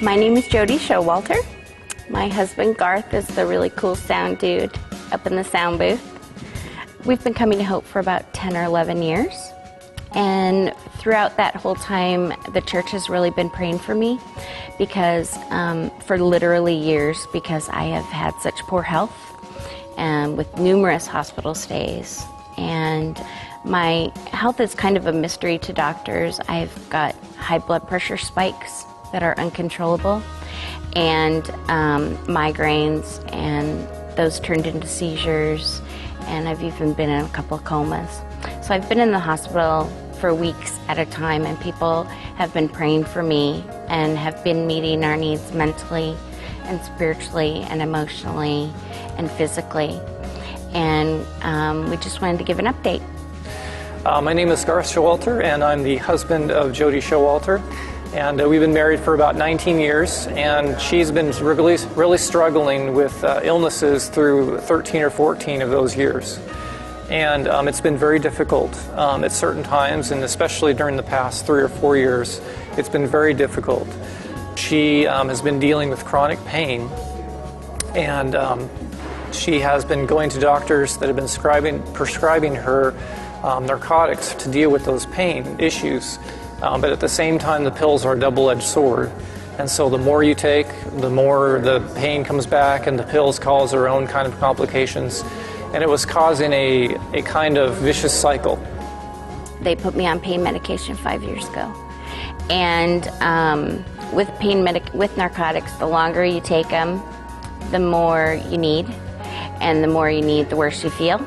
My name is Jodi Showalter. My husband Garth is the really cool sound dude up in the sound booth. We've been coming to Hope for about 10 or 11 years. And throughout that whole time, the church has really been praying for me because for literally years, because I have had such poor health and with numerous hospital stays. And my health is kind of a mystery to doctors. I've got high blood pressure spikes that are uncontrollable and migraines, and those turned into seizures, and I've even been in a couple of comas. So I've been in the hospital for weeks at a time, and people have been praying for me and have been meeting our needs mentally and spiritually and emotionally and physically. And we just wanted to give an update. My name is Garth Showalter, and I'm the husband of Jodi Showalter. And we've been married for about 19 years, and she's been really struggling with illnesses through 13 or 14 of those years. And it's been very difficult at certain times, and especially during the past 3 or 4 years, it's been very difficult. She has been dealing with chronic pain, and she has been going to doctors that have been prescribing her narcotics to deal with those pain issues. But at the same time, the pills are a double-edged sword. And so the more you take, the more the pain comes back, and the pills cause their own kind of complications. And it was causing a kind of vicious cycle. They put me on pain medication 5 years ago. And with narcotics, the longer you take them, the more you need. And the more you need, the worse you feel.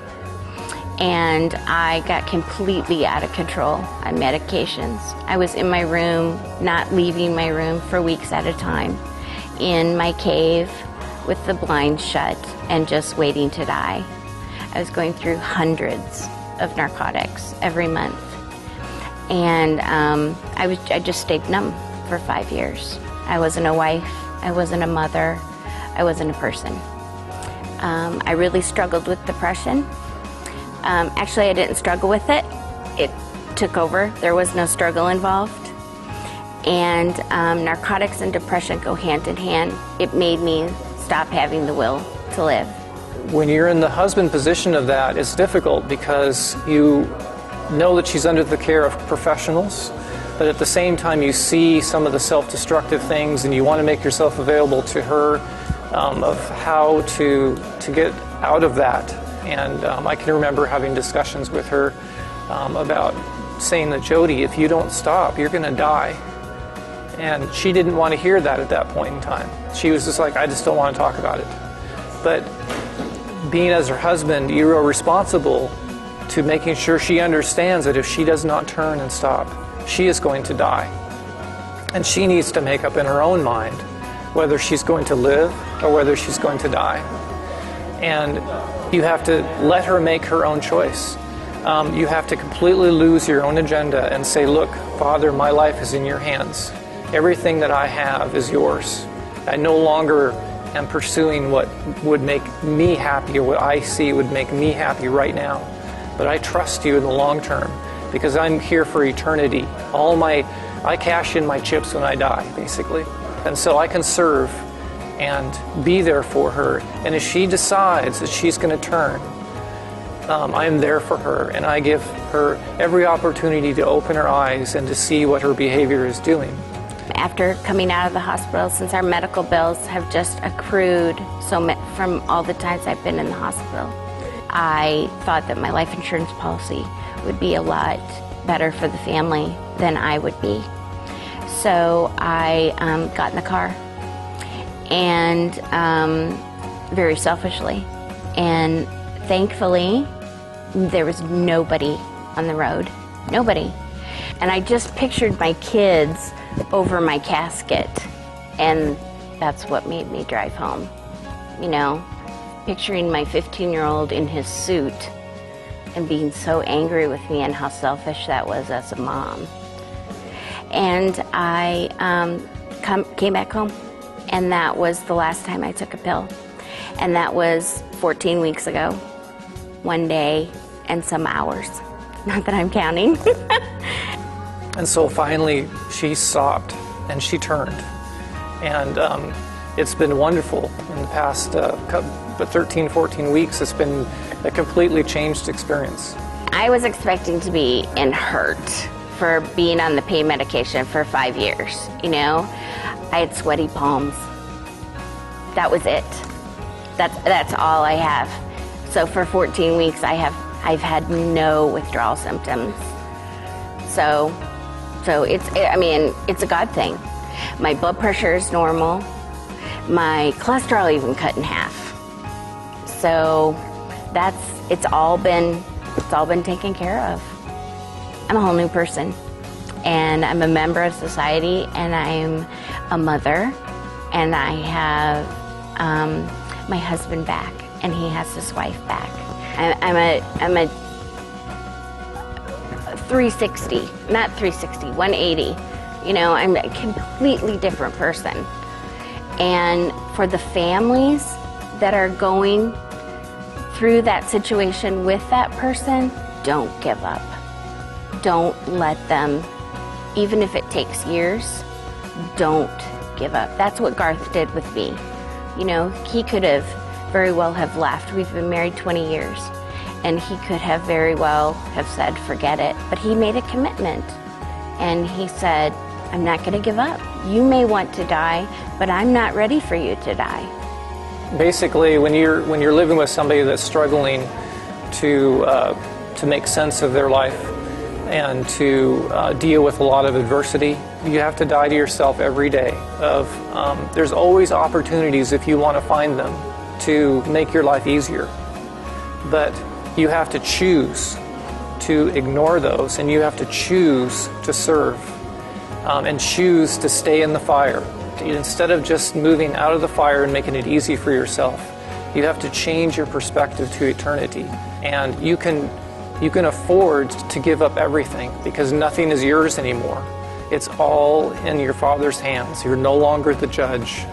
And I got completely out of control on medications. I was in my room, not leaving my room for weeks at a time, in my cave with the blinds shut and just waiting to die. I was going through hundreds of narcotics every month. And I just stayed numb for 5 years. I wasn't a wife, I wasn't a mother, I wasn't a person. I really struggled with depression. Actually, I didn't struggle with it. It took over. There was no struggle involved. And narcotics and depression go hand in hand. It made me stop having the will to live. When you're in the husband position of that, it's difficult because you know that she's under the care of professionals, but at the same time you see some of the self-destructive things, and you want to make yourself available to her of how to get out of that. And I can remember having discussions with her about saying that, Jodi, if you don't stop, you're going to die. And she didn't want to hear that at that point in time. She was just like, I just don't want to talk about it. But being as her husband, you are responsible to making sure she understands that if she does not turn and stop, she is going to die. And she needs to make up in her own mind whether she's going to live or whether she's going to die. And you have to let her make her own choice. You have to completely lose your own agenda and say, look, Father, my life is in your hands. Everything that I have is yours. I no longer am pursuing what would make me happy or what I see would make me happy right now. But I trust you in the long term because I'm here for eternity. I cash in my chips when I die, basically. And so I can serve and be there for her. And if she decides that she's going to turn, I am there for her, and I give her every opportunity to open her eyes and to see what her behavior is doing. After coming out of the hospital, since our medical bills have just accrued from all the times I've been in the hospital, I thought that my life insurance policy would be a lot better for the family than I would be. So I got in the car, and very selfishly, and thankfully there was nobody on the road, nobody. And I just pictured my kids over my casket, and that's what made me drive home. You know, picturing my 15-year-old in his suit and being so angry with me and how selfish that was as a mom. And I came back home, and that was the last time I took a pill. And that was 14 weeks ago, one day and some hours. Not that I'm counting. And so finally she stopped and she turned. And it's been wonderful. In the past 13, 14 weeks, it's been a completely changed experience. I was expecting to be in hurt for being on the pain medication for 5 years, you know? I had sweaty palms. That was it. That's all I have. So for 14 weeks, I've had no withdrawal symptoms. So it's a God thing. My blood pressure is normal. My cholesterol even cut in half. So it's all been taken care of. I'm a whole new person, and I'm a member of society, and I'm a mother, and I have my husband back, and he has his wife back. I'm a 360, not 360, 180. You know, I'm a completely different person. And for the families that are going through that situation with that person, don't give up. Don't let them, even if it takes years, don't give up. That's what Garth did with me. You know, he could have very well have left. We've been married 20 years. And he could have very well have said, forget it. But he made a commitment. And he said, I'm not going to give up. You may want to die, but I'm not ready for you to die. Basically, when you're living with somebody that's struggling to make sense of their life and to deal with a lot of adversity, you have to die to yourself every day. There's always opportunities, if you want to find them, to make your life easier. But you have to choose to ignore those, and you have to choose to serve and choose to stay in the fire. Instead of just moving out of the fire and making it easy for yourself, you have to change your perspective to eternity. And you can afford to give up everything, because nothing is yours anymore. It's all in your Father's hands. You're no longer the judge.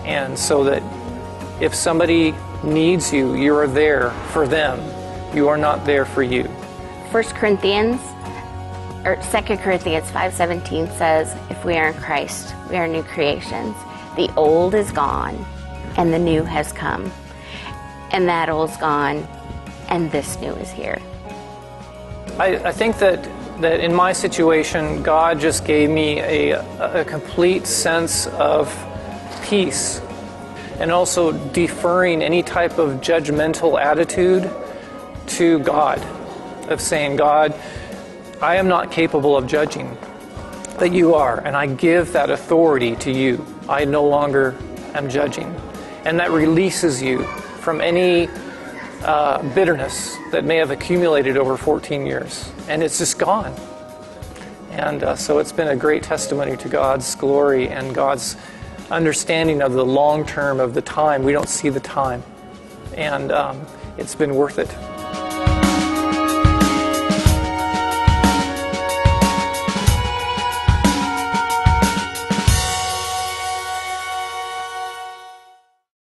And so that if somebody needs you, you are there for them. You are not there for you. 2 Corinthians 5:17 says, if we are in Christ, we are new creations. The old is gone and the new has come. And that old's gone and this new is here. I think that in my situation, God just gave me a complete sense of peace, and also deferring any type of judgmental attitude to God, of saying, God, I am not capable of judging, but you are, and I give that authority to you. I no longer am judging. And that releases you from any bitterness that may have accumulated over 14 years. And it's just gone. And so it's been a great testimony to God's glory and God's understanding of the long term of the time. We don't see the time. And it's been worth it.